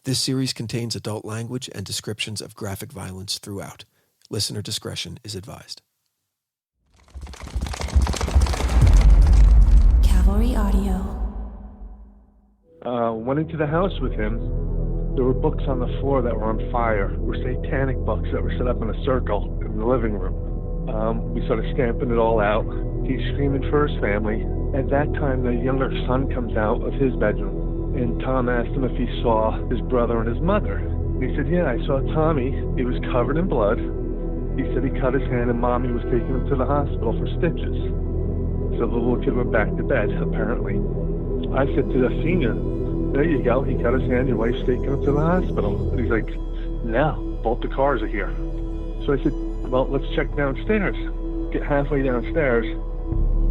This series contains adult language and descriptions of graphic violence throughout. Listener discretion is advised. Cavalry Audio. Went into the house with him. There were books on the floor that were on fire. They were satanic books that were set up in a circle in the living room. We started stamping it all out. He's screaming for his family. At that time, the younger son comes out of his bedroom, and Tom asked him if he saw his brother and his mother. And he said, yeah, I saw Tommy. He was covered in blood. He said he cut his hand, and Mommy was taking him to the hospital for stitches. So the little kid went back to bed, apparently. I said to the senior, there you go, he cut his hand, your wife's taking him to the hospital. And he's like, no, both the cars are here. So I said, well, let's check downstairs. Get halfway downstairs.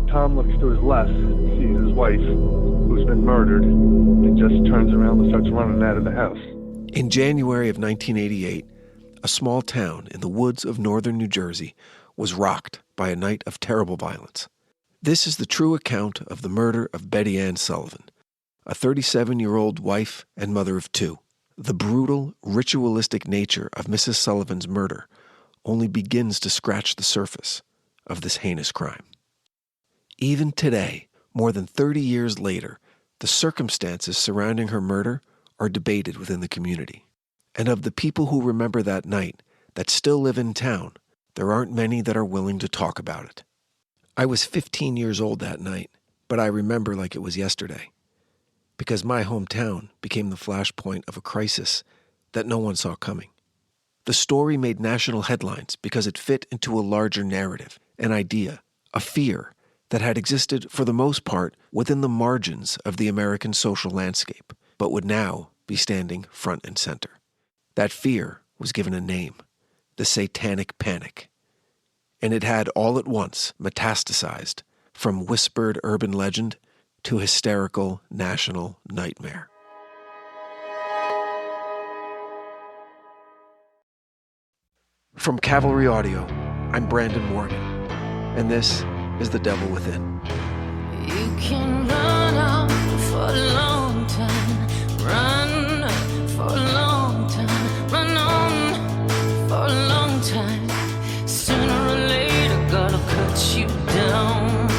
Tom looks to his left, sees his wife, who's been murdered, and just turns around and starts running out of the house. In January of 1988, a small town in the woods of northern New Jersey was rocked by a night of terrible violence. This is the true account of the murder of Betty Ann Sullivan, a 37-year-old wife and mother of two. The brutal, ritualistic nature of Mrs. Sullivan's murder only begins to scratch the surface of this heinous crime. Even today, more than 30 years later, the circumstances surrounding her murder are debated within the community. And of the people who remember that night that still live in town, there aren't many that are willing to talk about it. I was 15 years old that night, but I remember like it was yesterday, because my hometown became the flashpoint of a crisis that no one saw coming. The story made national headlines because it fit into a larger narrative, an idea, a fear that had existed for the most part within the margins of the American social landscape, but would now be standing front and center. That fear was given a name, the Satanic Panic. And it had all at once metastasized from whispered urban legend to hysterical national nightmare. From Cavalry Audio, I'm Brandon Morgan, and this is The Devil Within. You can run out for a long time, run for a long time, run on for a long time. Sooner or later, gotta cut you down.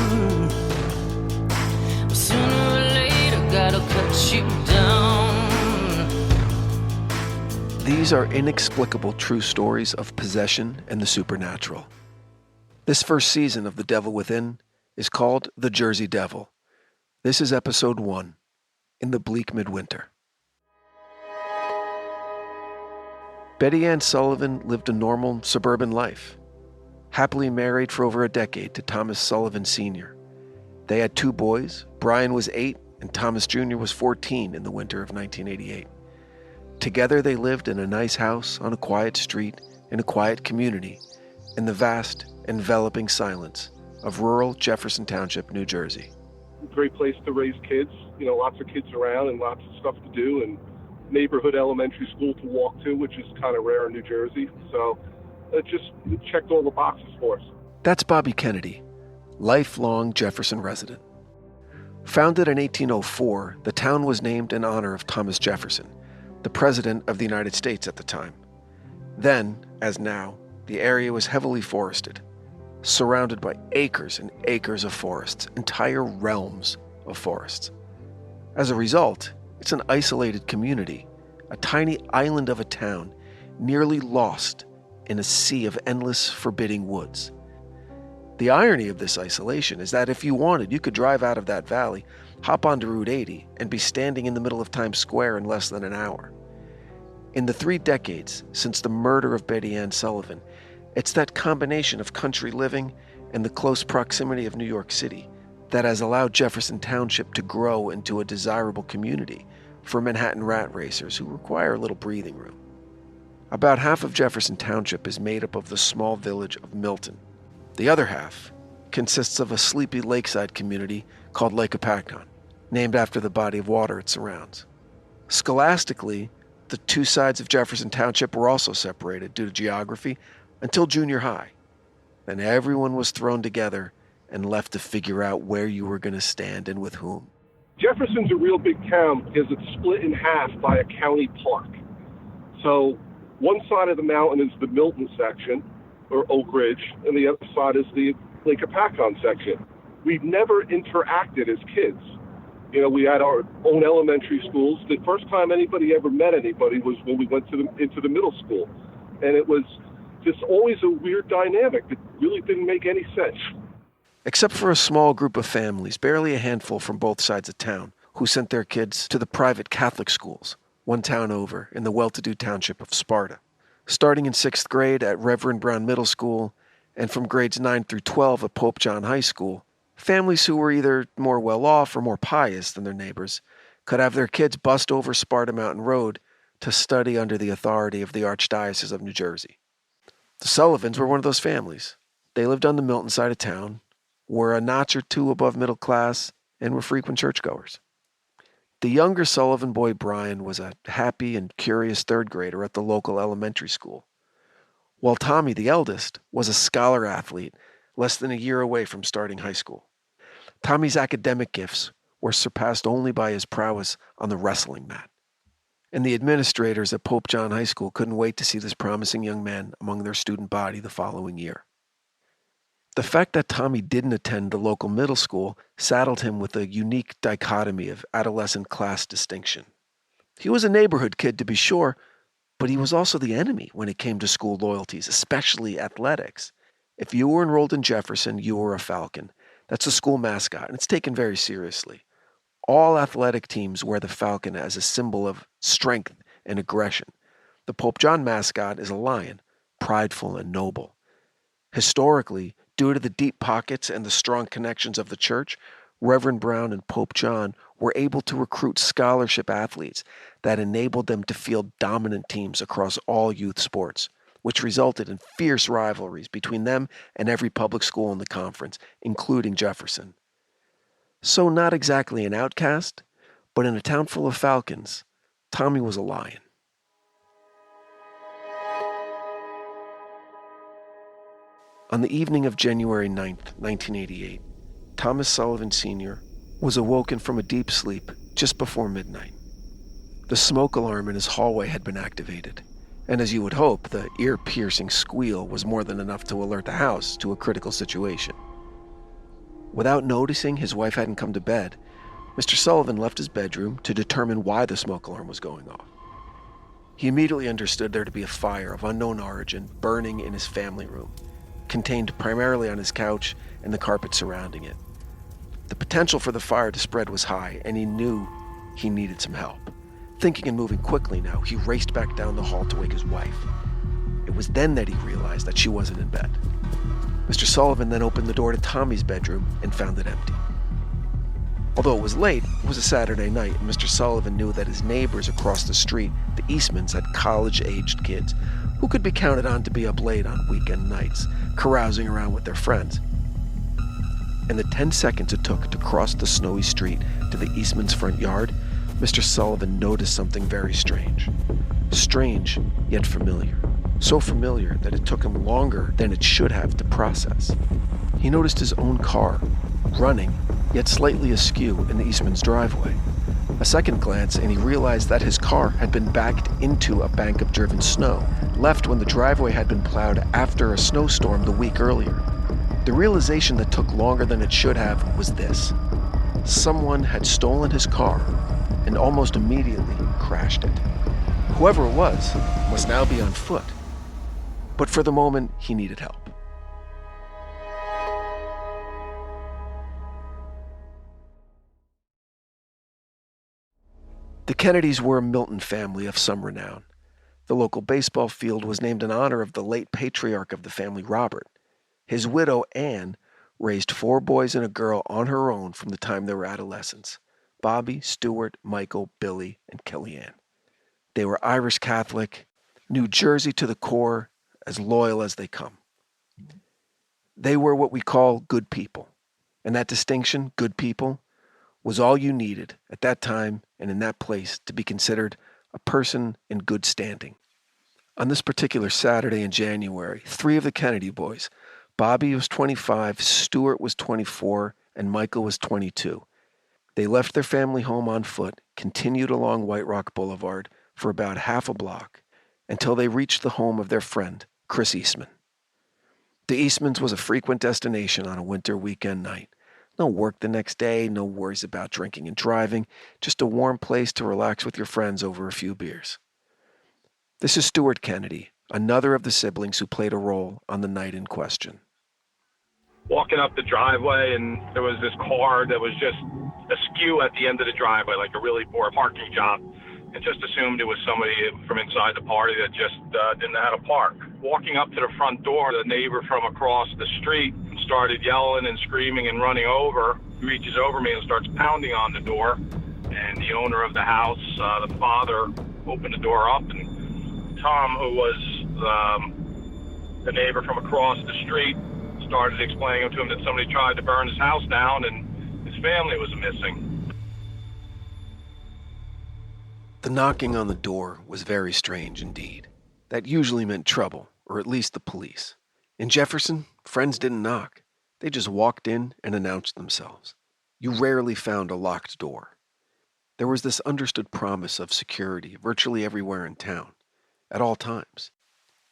Sooner or later, gotta cut you down. These are inexplicable true stories of possession and the supernatural. This first season of The Devil Within is called The Jersey Devil. This is episode 1, In the Bleak Midwinter. Betty Ann Sullivan lived a normal suburban life, happily married for over a decade to Thomas Sullivan Sr. They had 2 boys. Brian was 8 and Thomas Jr. was 14 in the winter of 1988. Together they lived in a nice house on a quiet street in a quiet community in the vast, enveloping silence of rural Jefferson Township, New Jersey. Great place to raise kids, lots of kids around and lots of stuff to do, and neighborhood elementary school to walk to, which is kind of rare in New Jersey. So it just checked all the boxes for us. That's Bobby Kennedy, lifelong Jefferson resident. Founded in 1804, the town was named in honor of Thomas Jefferson, the President of the United States at the time. Then, as now, the area was heavily forested, surrounded by acres and acres of forests, entire realms of forests. As a result, it's an isolated community, a tiny island of a town, nearly lost in a sea of endless, forbidding woods. The irony of this isolation is that if you wanted, you could drive out of that valley, hop onto Route 80, and be standing in the middle of Times Square in less than an hour. In the 3 decades since the murder of Betty Ann Sullivan, it's that combination of country living and the close proximity of New York City that has allowed Jefferson Township to grow into a desirable community for Manhattan rat racers who require a little breathing room. About half of Jefferson Township is made up of the small village of Milton. The other half consists of a sleepy lakeside community called Lake Apacon, named after the body of water it surrounds. Scholastically, the 2 sides of Jefferson Township were also separated due to geography until junior high. Then everyone was thrown together and left to figure out where you were going to stand and with whom. Jefferson's a real big town because it's split in half by a county park. So one side of the mountain is the Milton section, or Oak Ridge, and the other side is the Lake Apacon section. We've never interacted as kids. You know, we had our own elementary schools. The first time anybody ever met anybody was when we went into the middle school. And it was just always a weird dynamic that really didn't make any sense. Except for a small group of families, barely a handful from both sides of town, who sent their kids to the private Catholic schools, one town over in the well-to-do township of Sparta. Starting in 6th grade at Reverend Brown Middle School, and from grades 9 through 12 at Pope John High School, families who were either more well-off or more pious than their neighbors could have their kids bust over Sparta Mountain Road to study under the authority of the Archdiocese of New Jersey. The Sullivans were one of those families. They lived on the Milton side of town, were a notch or two above middle class, and were frequent churchgoers. The younger Sullivan boy, Brian, was a happy and curious 3rd grader at the local elementary school, while Tommy, the eldest, was a scholar athlete less than a year away from starting high school. Tommy's academic gifts were surpassed only by his prowess on the wrestling mat. And the administrators at Pope John High School couldn't wait to see this promising young man among their student body the following year. The fact that Tommy didn't attend the local middle school saddled him with a unique dichotomy of adolescent class distinction. He was a neighborhood kid, to be sure, but he was also the enemy when it came to school loyalties, especially athletics. If you were enrolled in Jefferson, you were a Falcon. That's the school mascot, and it's taken very seriously. All athletic teams wear the falcon as a symbol of strength and aggression. The Pope John mascot is a lion, prideful and noble. Historically, due to the deep pockets and the strong connections of the church, Reverend Brown and Pope John were able to recruit scholarship athletes that enabled them to field dominant teams across all youth sports, which resulted in fierce rivalries between them and every public school in the conference, including Jefferson. So not exactly an outcast, but in a town full of Falcons, Tommy was a lion. On the evening of January 9th, 1988, Thomas Sullivan Sr. was awoken from a deep sleep just before midnight. The smoke alarm in his hallway had been activated, and as you would hope, the ear-piercing squeal was more than enough to alert the house to a critical situation. Without noticing his wife hadn't come to bed, Mr. Sullivan left his bedroom to determine why the smoke alarm was going off. He immediately understood there to be a fire of unknown origin burning in his family room, contained primarily on his couch and the carpet surrounding it. The potential for the fire to spread was high, and he knew he needed some help. Thinking and moving quickly now, he raced back down the hall to wake his wife. It was then that he realized that she wasn't in bed. Mr. Sullivan then opened the door to Tommy's bedroom and found it empty. Although it was late, it was a Saturday night, and Mr. Sullivan knew that his neighbors across the street, the Eastmans, had college-aged kids who could be counted on to be up late on weekend nights, carousing around with their friends. In the 10 seconds it took to cross the snowy street to the Eastmans' front yard, Mr. Sullivan noticed something very strange. Strange, yet familiar. So familiar that it took him longer than it should have to process. He noticed his own car, running, yet slightly askew in the Eastman's driveway. A second glance, and he realized that his car had been backed into a bank of driven snow, left when the driveway had been plowed after a snowstorm the week earlier. The realization that took longer than it should have was this. Someone had stolen his car and almost immediately crashed it. Whoever it was must now be on foot. But for the moment, he needed help. The Kennedys were a Milton family of some renown. The local baseball field was named in honor of the late patriarch of the family, Robert. His widow, Anne, raised 4 boys and a girl on her own from the time they were adolescents: Bobby, Stuart, Michael, Billy, and Kellyanne. They were Irish Catholic, New Jersey to the core, as loyal as they come. They were what we call good people, and that distinction, good people, was all you needed at that time and in that place to be considered a person in good standing. On this particular Saturday in January, 3 of the Kennedy boys, Bobby was 25, Stuart was 24, and Michael was 22. They left their family home on foot, continued along White Rock Boulevard for about half a block until they reached the home of their friend, Chris Eastman. The Eastmans was a frequent destination on a winter weekend night. No work the next day, no worries about drinking and driving, just a warm place to relax with your friends over a few beers. This is Stuart Kennedy, another of the siblings who played a role on the night in question. Walking up the driveway, and there was this car that was just askew at the end of the driveway, like a really poor parking job, and just assumed it was somebody from inside the party that just didn't know how to park. Walking up to the front door, the neighbor from across the street started yelling and screaming and running over. He reaches over me and starts pounding on the door, and the owner of the house, the father, opened the door up, and Tom, who was the neighbor from across the street, started explaining to him that somebody tried to burn his house down and his family was missing. The knocking on the door was very strange indeed. That usually meant trouble, or at least the police. In Jefferson, friends didn't knock. They just walked in and announced themselves. You rarely found a locked door. There was this understood promise of security virtually everywhere in town, at all times.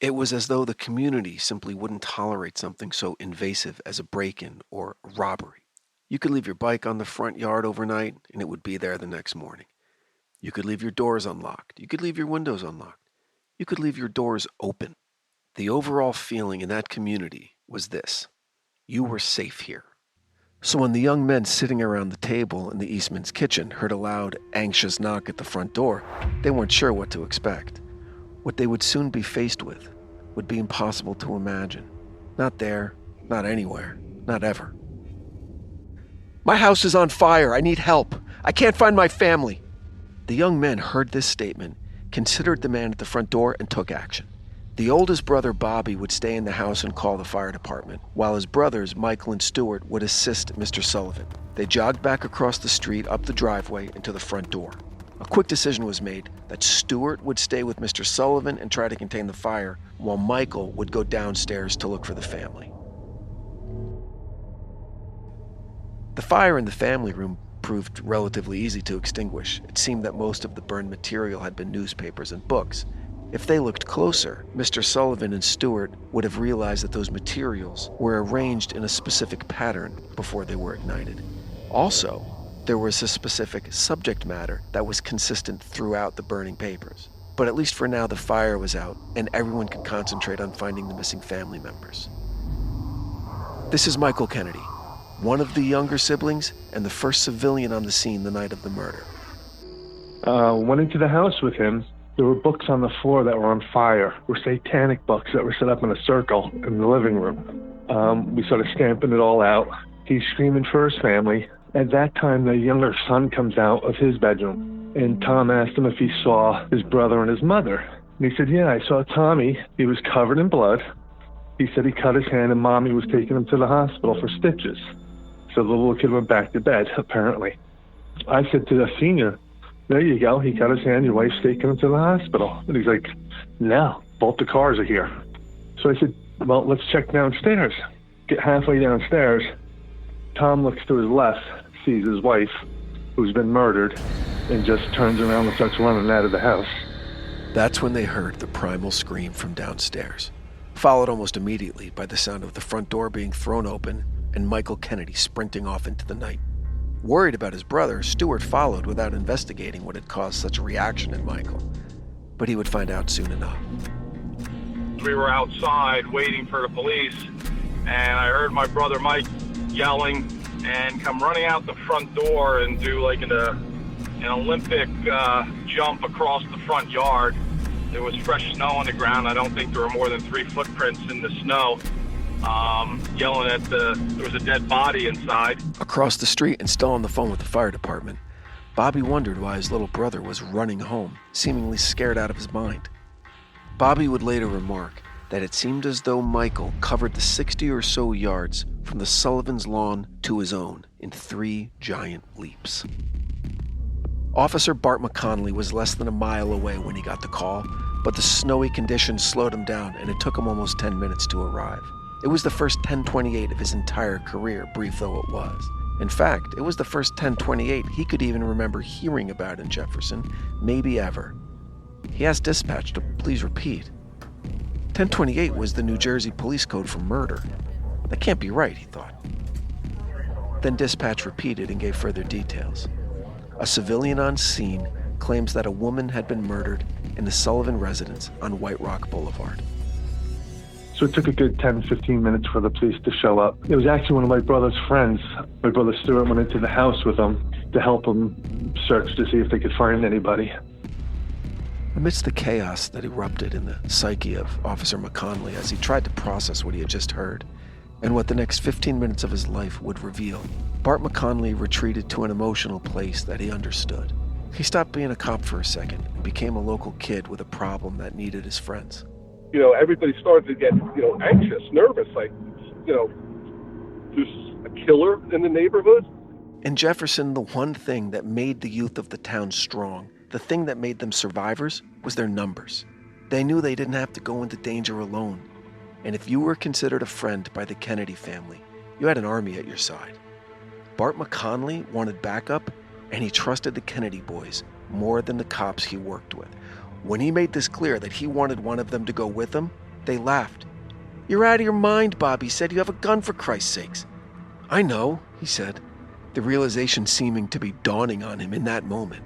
It was as though the community simply wouldn't tolerate something so invasive as a break-in or a robbery. You could leave your bike on the front yard overnight, and it would be there the next morning. You could leave your doors unlocked. You could leave your windows unlocked. You could leave your doors open. The overall feeling in that community was this: you were safe here. So when the young men sitting around the table in the Eastman's kitchen heard a loud, anxious knock at the front door, they weren't sure what to expect. What they would soon be faced with would be impossible to imagine. Not there, not anywhere, not ever. "My house is on fire. I need help. I can't find my family." The young men heard this statement, considered the man at the front door, and took action. The oldest brother, Bobby, would stay in the house and call the fire department, while his brothers, Michael and Stuart, would assist Mr. Sullivan. They jogged back across the street, up the driveway, and to the front door. A quick decision was made that Stuart would stay with Mr. Sullivan and try to contain the fire, while Michael would go downstairs to look for the family. The fire in the family room proved relatively easy to extinguish. It seemed that most of the burned material had been newspapers and books. If they looked closer, Mr. Sullivan and Stuart would have realized that those materials were arranged in a specific pattern before they were ignited. Also, there was a specific subject matter that was consistent throughout the burning papers. But at least for now, the fire was out, and everyone could concentrate on finding the missing family members. This is Michael Kennedy, one of the younger siblings and the first civilian on the scene the night of the murder. Went into the house with him. There were books on the floor that were on fire. Were satanic books that were set up in a circle in the living room. We started stamping it all out. He's screaming for his family. At that time, the younger son comes out of his bedroom, and Tom asked him if he saw his brother and his mother. And he said, "Yeah, I saw Tommy. He was covered in blood. He said he cut his hand, and Mommy was taking him to the hospital for stitches." So the little kid went back to bed, apparently. I said to the senior, "There you go. He cut his hand. Your wife's taking him to the hospital." And he's like, "No, both the cars are here." So I said, "Well, let's check downstairs." Get halfway downstairs. Tom looks to his left, sees his wife, who's been murdered, and just turns around and starts running out of the house. That's when they heard the primal scream from downstairs, followed almost immediately by the sound of the front door being thrown open and Michael Kennedy sprinting off into the night. Worried about his brother, Stuart followed without investigating what had caused such a reaction in Michael. But he would find out soon enough. We were outside waiting for the police, and I heard my brother Mike yelling and come running out the front door and do like an Olympic jump across the front yard. There was fresh snow on the ground. I don't think there were more than 3 footprints in the snow. Yelling at there was a dead body inside. Across the street and still on the phone with the fire department, Bobby wondered why his little brother was running home, seemingly scared out of his mind. Bobby would later remark that it seemed as though Michael covered the 60 or so yards from the Sullivan's lawn to his own in 3 giant leaps. Officer Bart McConnelly was less than a mile away when he got the call, but the snowy conditions slowed him down and it took him almost 10 minutes to arrive. It was the first 10:28 of his entire career, brief though it was. In fact, it was the first 1028 he could even remember hearing about in Jefferson, maybe ever. He asked dispatch to please repeat. 1028 was the New Jersey police code for murder. That can't be right, he thought. Then dispatch repeated and gave further details. A civilian on scene claims that a woman had been murdered in the Sullivan residence on White Rock Boulevard. So it took a good 10, 15 minutes for the police to show up. It was actually one of my brother's friends. My brother Stuart went into the house with him to help him search to see if they could find anybody. Amidst the chaos that erupted in the psyche of Officer McConley as he tried to process what he had just heard, and what the next 15 minutes of his life would reveal, Bart McConley retreated to an emotional place that he understood. He stopped being a cop for a second and became a local kid with a problem that needed his friends. Everybody started to get, anxious, nervous, like, there's a killer in the neighborhood. In Jefferson, the one thing that made the youth of the town strong, the thing that made them survivors, was their numbers. They knew they didn't have to go into danger alone. And if you were considered a friend by the Kennedy family, you had an army at your side. Bart McConley wanted backup, and he trusted the Kennedy boys more than the cops he worked with. When he made this clear that he wanted one of them to go with him, they laughed. "You're out of your mind, Bob," he said. "You have a gun, for Christ's sakes." "I know," he said, the realization seeming to be dawning on him in that moment.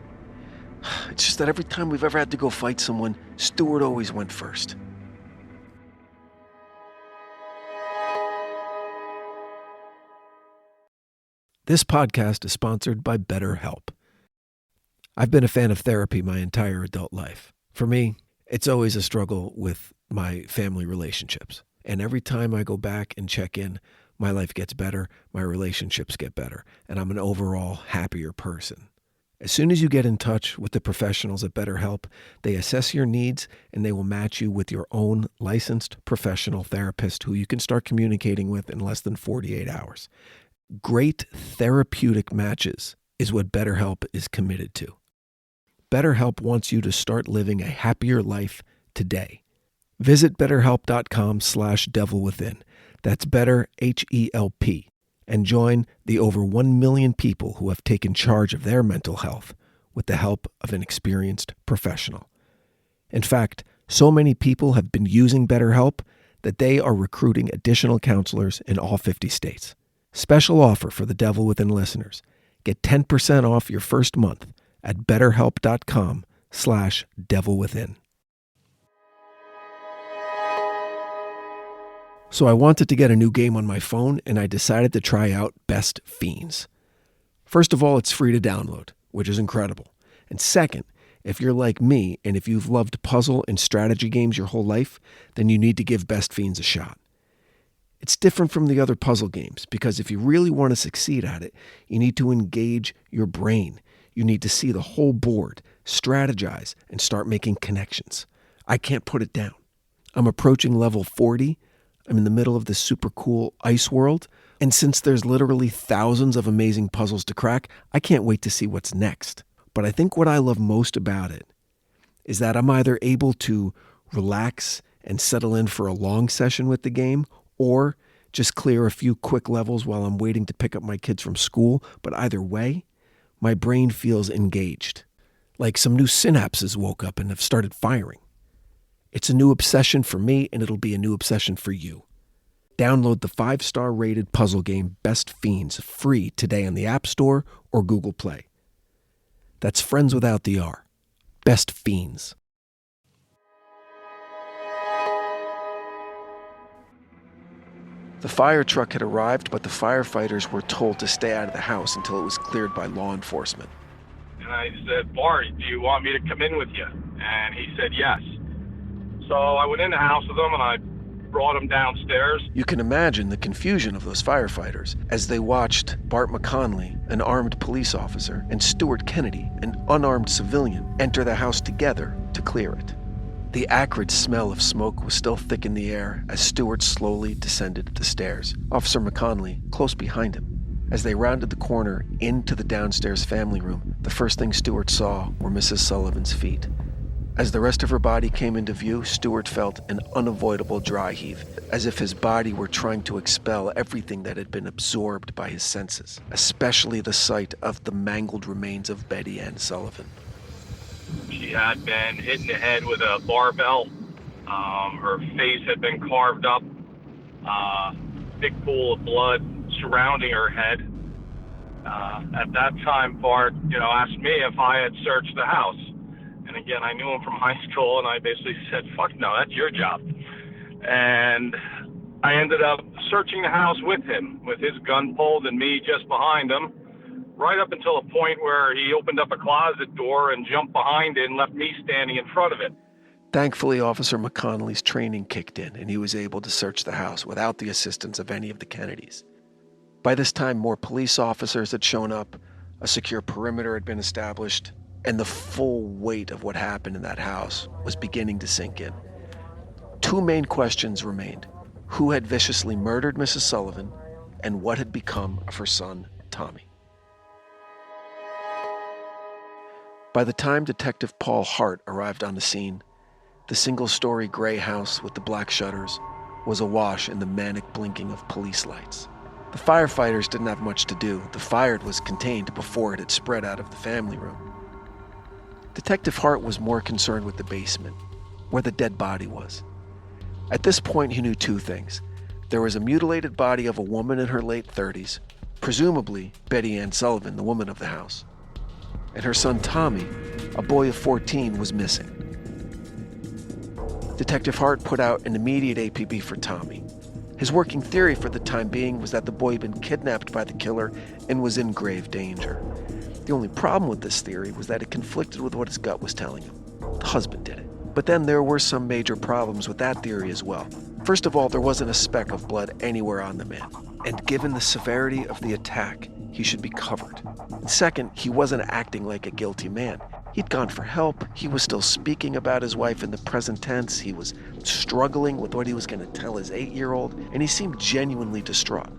"It's just that every time we've ever had to go fight someone, Stuart always went first." This podcast is sponsored by BetterHelp. I've been a fan of therapy my entire adult life. For me, it's always a struggle with my family relationships. And every time I go back and check in, my life gets better, my relationships get better, and I'm an overall happier person. As soon as you get in touch with the professionals at BetterHelp, they assess your needs and they will match you with your own licensed professional therapist who you can start communicating with in less than 48 hours. Great therapeutic matches is what BetterHelp is committed to. BetterHelp wants you to start living a happier life today. Visit BetterHelp.com/devilwithin. That's better, H-E-L-P. And join the over 1 million people who have taken charge of their mental health with the help of an experienced professional. In fact, so many people have been using BetterHelp that they are recruiting additional counselors in all 50 states. Special offer for the Devil Within listeners. Get 10% off your first month at betterhelp.com/devilwithin. So I wanted to get a new game on my phone, and I decided to try out Best Fiends. First of all, it's free to download, which is incredible. And second, if you're like me, and if you've loved puzzle and strategy games your whole life, then you need to give Best Fiends a shot. It's different from the other puzzle games, because if you really want to succeed at it, you need to engage your brain. You need to see the whole board, strategize, and start making connections. I can't put it down. I'm approaching level 40. I'm in the middle of this super cool ice world. And since there's literally thousands of amazing puzzles to crack, I can't wait to see what's next. But I think what I love most about it is that I'm either able to relax and settle in for a long session with the game, or just clear a few quick levels while I'm waiting to pick up my kids from school. But either way, my brain feels engaged. Like some new synapses woke up and have started firing. It's a new obsession for me, and it'll be a new obsession for you. Download the 5-star rated puzzle game Best Fiends free today on the App Store or Google Play. That's friends without the R. Best Fiends. The fire truck had arrived, but the firefighters were told to stay out of the house until it was cleared by law enforcement. And I said, "Bart, do you want me to come in with you?" And he said yes. So I went in the house with him and I brought him downstairs. You can imagine the confusion of those firefighters as they watched Bart McConley, an armed police officer, and Stuart Kennedy, an unarmed civilian, enter the house together to clear it. The acrid smell of smoke was still thick in the air as Stuart slowly descended the stairs, Officer McConley close behind him. As they rounded the corner into the downstairs family room, the first thing Stuart saw were Mrs. Sullivan's feet. As the rest of her body came into view, Stewart felt an unavoidable dry heave, as if his body were trying to expel everything that had been absorbed by his senses, especially the sight of the mangled remains of Betty Ann Sullivan. She had been hit in the head with a barbell. Her face had been carved up. Big pool of blood surrounding her head. At that time, Bart, asked me if I had searched the house. And again, I knew him from high school, and I basically said, fuck no, that's your job. And I ended up searching the house with him, with his gun pulled and me just behind him, right up until a point where he opened up a closet door and jumped behind it and left me standing in front of it. Thankfully, Officer McConnelly's training kicked in, and he was able to search the house without the assistance of any of the Kennedys. By this time, more police officers had shown up, a secure perimeter had been established, and the full weight of what happened in that house was beginning to sink in. Two main questions remained: who had viciously murdered Mrs. Sullivan, and what had become of her son, Tommy? By the time Detective Paul Hart arrived on the scene, the single-story gray house with the black shutters was awash in the manic blinking of police lights. The firefighters didn't have much to do. The fire was contained before it had spread out of the family room. Detective Hart was more concerned with the basement, where the dead body was. At this point, he knew two things. There was a mutilated body of a woman in her late 30s, presumably Betty Ann Sullivan, the woman of the house. And her son Tommy, a boy of 14, was missing. Detective Hart put out an immediate APB for Tommy. His working theory for the time being was that the boy had been kidnapped by the killer and was in grave danger. The only problem with this theory was that it conflicted with what his gut was telling him. The husband did it. But then there were some major problems with that theory as well. First of all, there wasn't a speck of blood anywhere on the man. And given the severity of the attack, he should be covered. And second, he wasn't acting like a guilty man. He'd gone for help. He was still speaking about his wife in the present tense. He was struggling with what he was going to tell his 8-year-old, and he seemed genuinely distraught.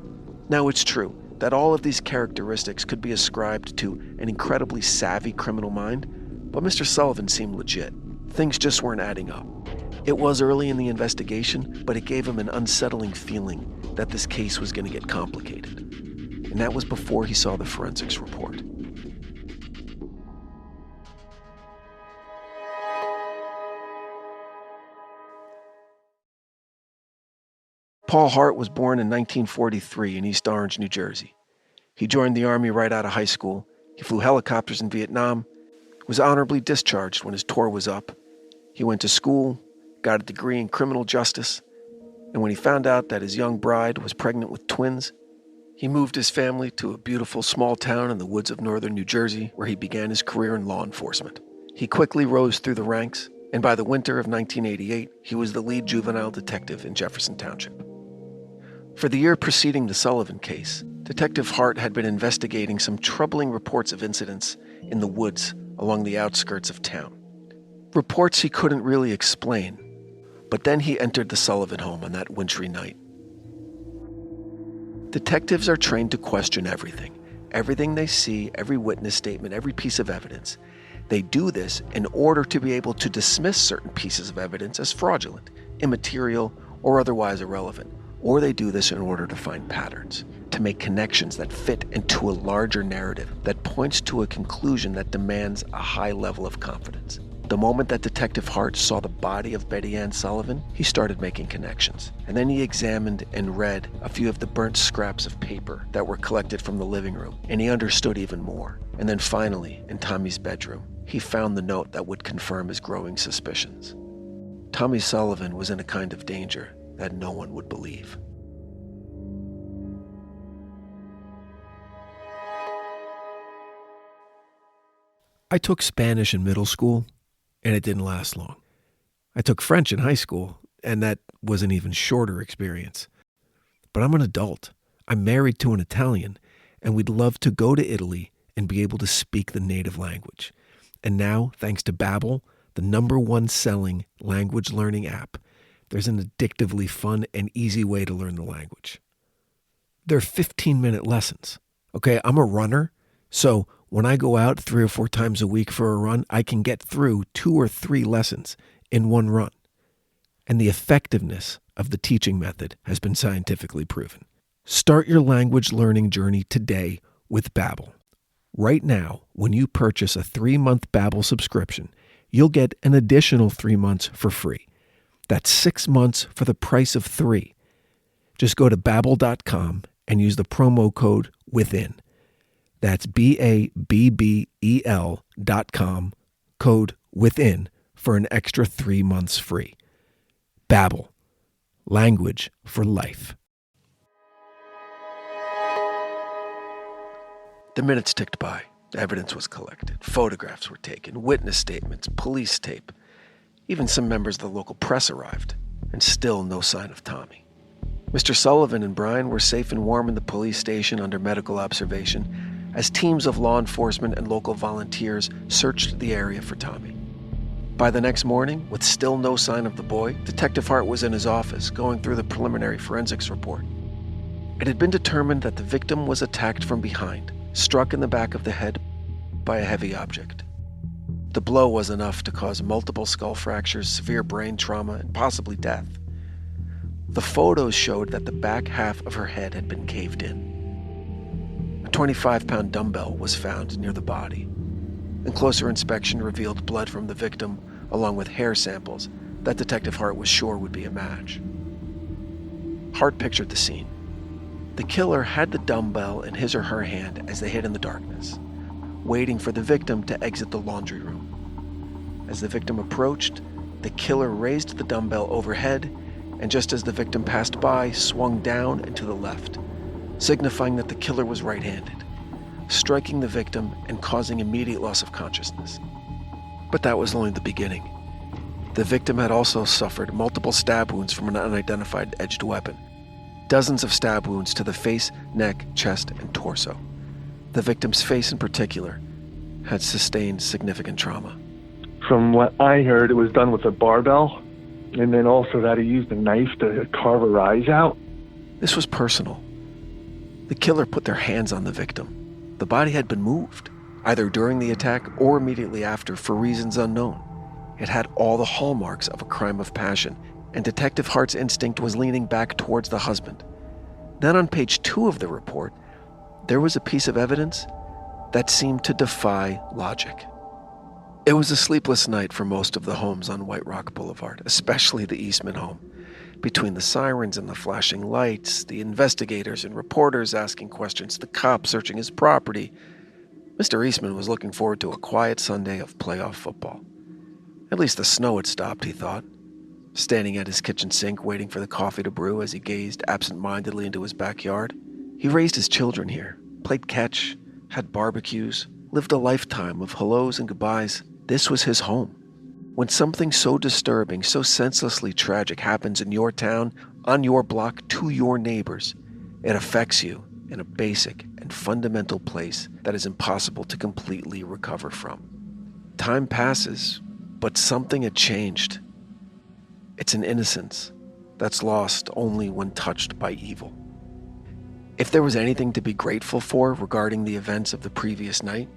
Now, it's true that all of these characteristics could be ascribed to an incredibly savvy criminal mind, but Mr. Sullivan seemed legit. Things just weren't adding up. It was early in the investigation, but it gave him an unsettling feeling that this case was going to get complicated. And that was before he saw the forensics report. Paul Hart was born in 1943 in East Orange, New Jersey. He joined the Army right out of high school. He flew helicopters in Vietnam, was honorably discharged when his tour was up. He went to school, got a degree in criminal justice, and when he found out that his young bride was pregnant with twins, he moved his family to a beautiful small town in the woods of northern New Jersey, where he began his career in law enforcement. He quickly rose through the ranks, and by the winter of 1988, he was the lead juvenile detective in Jefferson Township. For the year preceding the Sullivan case, Detective Hart had been investigating some troubling reports of incidents in the woods along the outskirts of town. Reports he couldn't really explain, but then he entered the Sullivan home on that wintry night. Detectives are trained to question everything. Everything they see, every witness statement, every piece of evidence. They do this in order to be able to dismiss certain pieces of evidence as fraudulent, immaterial, or otherwise irrelevant. Or they do this in order to find patterns, to make connections that fit into a larger narrative that points to a conclusion that demands a high level of confidence. The moment that Detective Hart saw the body of Betty Ann Sullivan, he started making connections. And then he examined and read a few of the burnt scraps of paper that were collected from the living room, and he understood even more. And then finally, in Tommy's bedroom, he found the note that would confirm his growing suspicions. Tommy Sullivan was in a kind of danger that no one would believe. I took Spanish in middle school, and it didn't last long. I took French in high school, and that was an even shorter experience. But I'm an adult. I'm married to an Italian, and we'd love to go to Italy and be able to speak the native language. And now, thanks to Babbel, the #1 selling language learning app, there's an addictively fun and easy way to learn the language. They're 15-minute lessons. Okay, I'm a runner, so When I go out 3 or 4 times a week for a run, I can get through 2 or 3 lessons in one run. And the effectiveness of the teaching method has been scientifically proven. Start your language learning journey today with Babbel. Right now, when you purchase a 3-month Babbel subscription, you'll get an additional 3 months for free. That's 6 months for the price of 3. Just go to Babbel.com and use the promo code WITHIN. That's BABBEL.com, code WITHIN for an extra 3 months free. Babbel, language for life. The minutes ticked by. Evidence was collected. Photographs were taken. Witness statements. Police tape. Even some members of the local press arrived. And still no sign of Tommy. Mr. Sullivan and Brian were safe and warm in the police station under medical observation as teams of law enforcement and local volunteers searched the area for Tommy. By the next morning, with still no sign of the boy, Detective Hart was in his office going through the preliminary forensics report. It had been determined that the victim was attacked from behind, struck in the back of the head by a heavy object. The blow was enough to cause multiple skull fractures, severe brain trauma, and possibly death. The photos showed that the back half of her head had been caved in. A 25-pound dumbbell was found near the body, and closer inspection revealed blood from the victim, along with hair samples that Detective Hart was sure would be a match. Hart pictured the scene. The killer had the dumbbell in his or her hand as they hid in the darkness, waiting for the victim to exit the laundry room. As the victim approached, the killer raised the dumbbell overhead, and just as the victim passed by, swung down and to the left, signifying that the killer was right-handed, striking the victim and causing immediate loss of consciousness. But that was only the beginning. The victim had also suffered multiple stab wounds from an unidentified edged weapon. Dozens of stab wounds to the face, neck, chest, and torso. The victim's face in particular had sustained significant trauma. From what I heard, it was done with a barbell, and then also that he used a knife to carve her eyes out. This was personal. The killer put their hands on the victim. The body had been moved, either during the attack or immediately after, for reasons unknown. It had all the hallmarks of a crime of passion, and Detective Hart's instinct was leaning back towards the husband. Then on page 2 of the report, there was a piece of evidence that seemed to defy logic. It was a sleepless night for most of the homes on White Rock Boulevard, especially the Eastman home. Between the sirens and the flashing lights, the investigators and reporters asking questions, the cops searching his property, Mr. Eastman was looking forward to a quiet Sunday of playoff football. At least the snow had stopped, he thought. Standing at his kitchen sink, waiting for the coffee to brew as he gazed absent-mindedly into his backyard. He raised his children here, played catch, had barbecues, lived a lifetime of hellos and goodbyes. This was his home. When something so disturbing, so senselessly tragic happens in your town, on your block, to your neighbors, it affects you in a basic and fundamental place that is impossible to completely recover from. Time passes, but something had changed. It's an innocence that's lost only when touched by evil. If there was anything to be grateful for regarding the events of the previous night,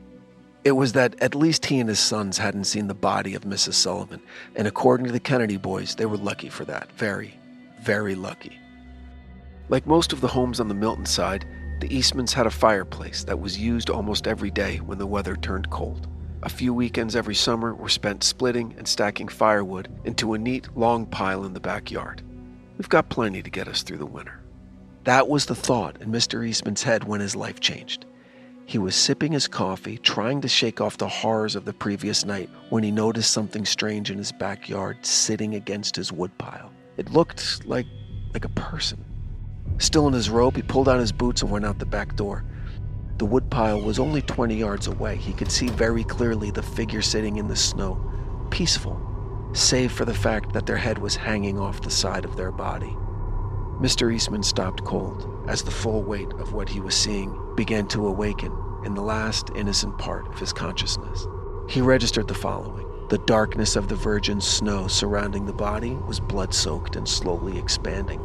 it was that at least he and his sons hadn't seen the body of Mrs. Sullivan, and according to the Kennedy boys, they were lucky for that. Very, very lucky. Like most of the homes on the Milton side, the Eastmans had a fireplace that was used almost every day when the weather turned cold. A few weekends every summer were spent splitting and stacking firewood into a neat, long pile in the backyard. We've got plenty to get us through the winter. That was the thought in Mr. Eastman's head when his life changed. He was sipping his coffee, trying to shake off the horrors of the previous night, when he noticed something strange in his backyard sitting against his woodpile. It looked like a person. Still in his robe, he pulled out his boots and went out the back door. The woodpile was only 20 yards away. He could see very clearly the figure sitting in the snow, peaceful, save for the fact that their head was hanging off the side of their body. Mr. Eastman stopped cold as the full weight of what he was seeing began to awaken in the last innocent part of his consciousness. He registered the following. The darkness of the virgin snow surrounding the body was blood-soaked and slowly expanding.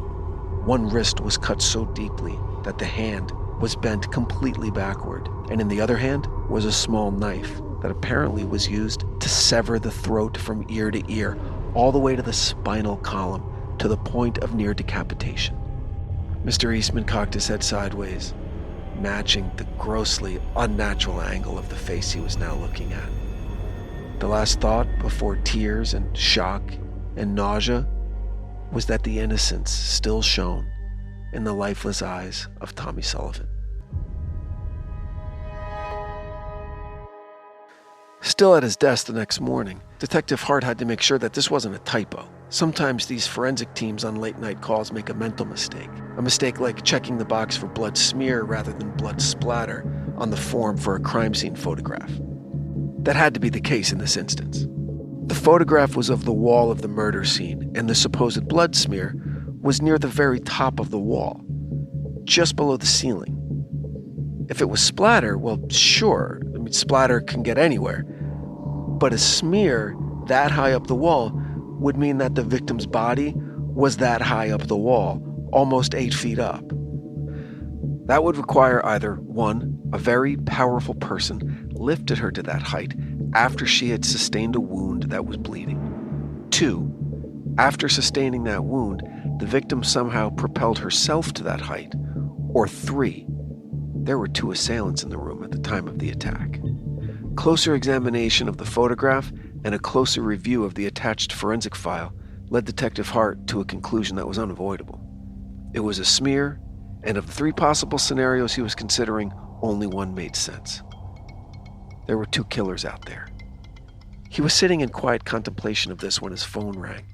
One wrist was cut so deeply that the hand was bent completely backward, and in the other hand was a small knife that apparently was used to sever the throat from ear to ear, all the way to the spinal column, to the point of near decapitation. Mr. Eastman cocked his head sideways, matching the grossly unnatural angle of the face he was now looking at. The last thought before tears and shock and nausea was that the innocence still shone in the lifeless eyes of Tommy Sullivan. Still at his desk the next morning, Detective Hart had to make sure that this wasn't a typo. Sometimes these forensic teams on late-night calls make a mental mistake. A mistake like checking the box for blood smear rather than blood splatter on the form for a crime scene photograph. That had to be the case in this instance. The photograph was of the wall of the murder scene, and the supposed blood smear was near the very top of the wall, just below the ceiling. If it was splatter, well, sure, splatter can get anywhere. But a smear that high up the wall would mean that the victim's body was that high up the wall, almost 8 feet up. That would require either, 1, a very powerful person lifted her to that height after she had sustained a wound that was bleeding. 2, after sustaining that wound, the victim somehow propelled herself to that height. Or 3, there were 2 assailants in the room at the time of the attack. Closer examination of the photograph and a closer review of the attached forensic file led Detective Hart to a conclusion that was unavoidable. It was a smear, and of the 3 possible scenarios he was considering, only one made sense. There were 2 killers out there. He was sitting in quiet contemplation of this when his phone rang.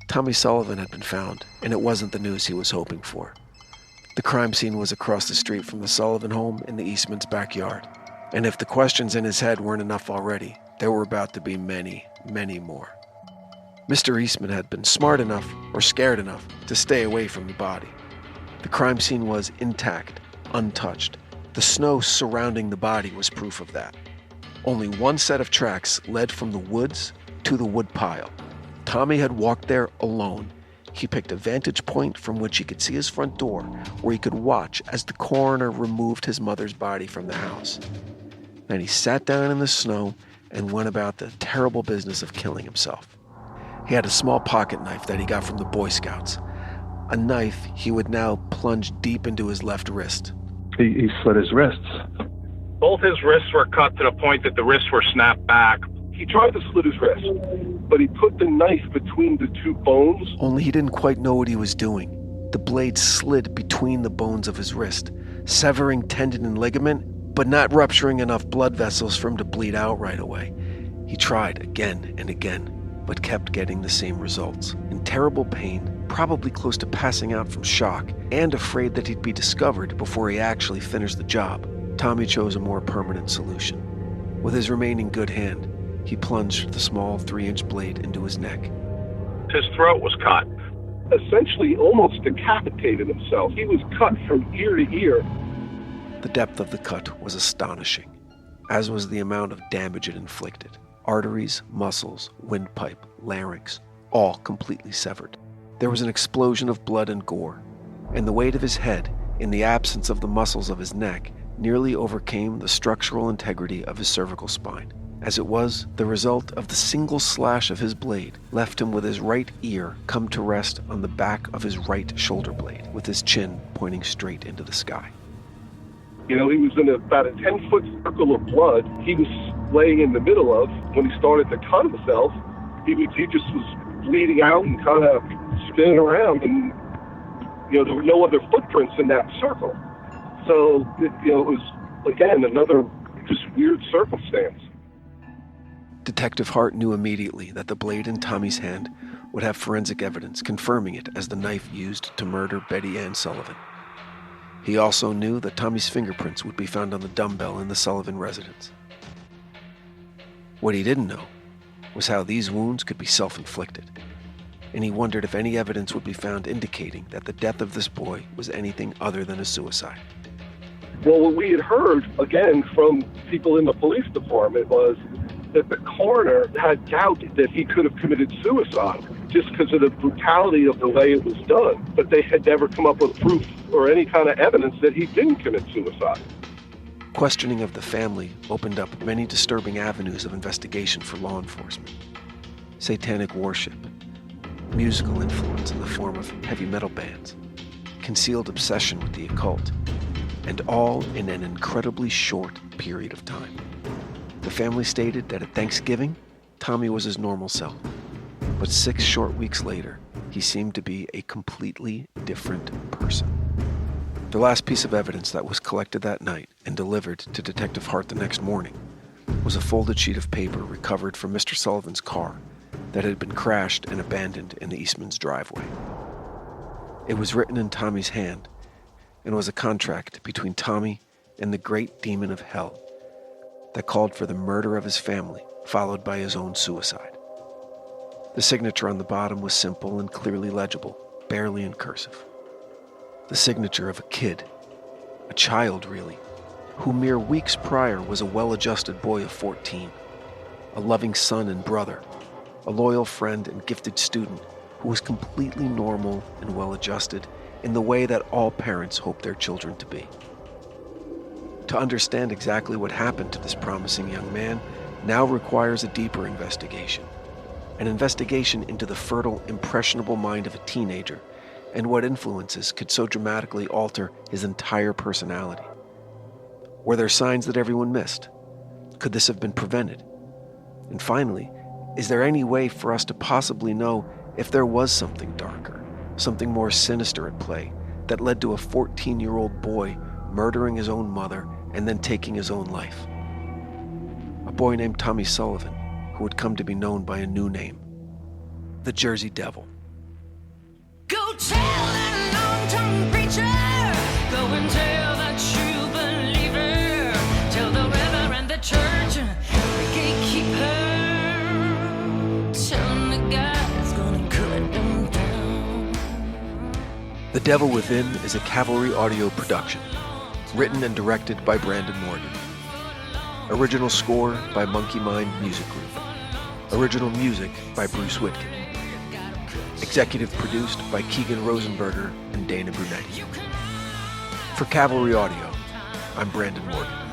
Tommy Sullivan had been found, and it wasn't the news he was hoping for. The crime scene was across the street from the Sullivan home in the Eastman's backyard. And if the questions in his head weren't enough already, there were about to be many, many more. Mr. Eastman had been smart enough, or scared enough, to stay away from the body. The crime scene was intact, untouched. The snow surrounding the body was proof of that. Only one set of tracks led from the woods to the woodpile. Tommy had walked there alone. He picked a vantage point from which he could see his front door, where he could watch as the coroner removed his mother's body from the house. Then he sat down in the snow and went about the terrible business of killing himself. He had a small pocket knife that he got from the Boy Scouts, a knife he would now plunge deep into his left wrist. He slit his wrists. Both his wrists were cut to the point that the wrists were snapped back. He tried to slit his wrist, but he put the knife between the 2 bones. Only he didn't quite know what he was doing. The blade slid between the bones of his wrist, severing tendon and ligament, but not rupturing enough blood vessels for him to bleed out right away. He tried again and again, but kept getting the same results. In terrible pain, probably close to passing out from shock, and afraid that he'd be discovered before he actually finished the job, Tommy chose a more permanent solution. With his remaining good hand, he plunged the small 3-inch blade into his neck. His throat was cut. Essentially almost decapitated himself. He was cut from ear to ear. The depth of the cut was astonishing, as was the amount of damage it inflicted. Arteries, muscles, windpipe, larynx, all completely severed. There was an explosion of blood and gore, and the weight of his head, in the absence of the muscles of his neck, nearly overcame the structural integrity of his cervical spine. As it was, the result of the single slash of his blade left him with his right ear come to rest on the back of his right shoulder blade, with his chin pointing straight into the sky. He was in about a 10-foot circle of blood he was laying in the middle of. When he started to cut himself, he just was bleeding out and kind of spinning around, and there were no other footprints in that circle. So it was, again, another just weird circumstance. Detective Hart knew immediately that the blade in Tommy's hand would have forensic evidence confirming it as the knife used to murder Betty Ann Sullivan. He also knew that Tommy's fingerprints would be found on the dumbbell in the Sullivan residence. What he didn't know was how these wounds could be self-inflicted, and he wondered if any evidence would be found indicating that the death of this boy was anything other than a suicide. Well, what we had heard, again, from people in the police department was that the coroner had doubt that he could have committed suicide just because of the brutality of the way it was done. But they had never come up with proof or any kind of evidence that he didn't commit suicide. questioning of the family opened up many disturbing avenues of investigation for law enforcement. Satanic worship, musical influence in the form of heavy metal bands, concealed obsession with the occult, and all in an incredibly short period of time. The family stated that at Thanksgiving, Tommy was his normal self, but 6 short weeks later, he seemed to be a completely different person. The last piece of evidence that was collected that night and delivered to Detective Hart the next morning was a folded sheet of paper recovered from Mr. Sullivan's car that had been crashed and abandoned in the Eastman's driveway. It was written in Tommy's hand and was a contract between Tommy and the great demon of hell that called for the murder of his family, followed by his own suicide. The signature on the bottom was simple and clearly legible, barely in cursive. The signature of a kid, a child really, who mere weeks prior was a well-adjusted boy of 14, a loving son and brother, a loyal friend and gifted student who was completely normal and well-adjusted in the way that all parents hope their children to be. To understand exactly what happened to this promising young man now requires a deeper investigation, an investigation into the fertile, impressionable mind of a teenager and what influences could so dramatically alter his entire personality. Were there signs that everyone missed? Could this have been prevented? And finally, is there any way for us to possibly know if there was something darker, something more sinister at play that led to a 14-year-old boy murdering his own mother and then taking his own life? A boy named Tommy Sullivan, who would come to be known by a new name, the Jersey Devil. Go tell that long-tongued preacher, go and tell that true believer, tell the river and the church, the gatekeeper, tell them the God's gonna cut them down. The Devil Within is a Cavalry Audio production, written and directed by Brandon Morgan. Original score by Monkey Mind Music Group. Original music by Bruce Whitkin. Executive produced by Keegan Rosenberger and Dana Brunetti. For Cavalry Audio, I'm Brandon Morgan.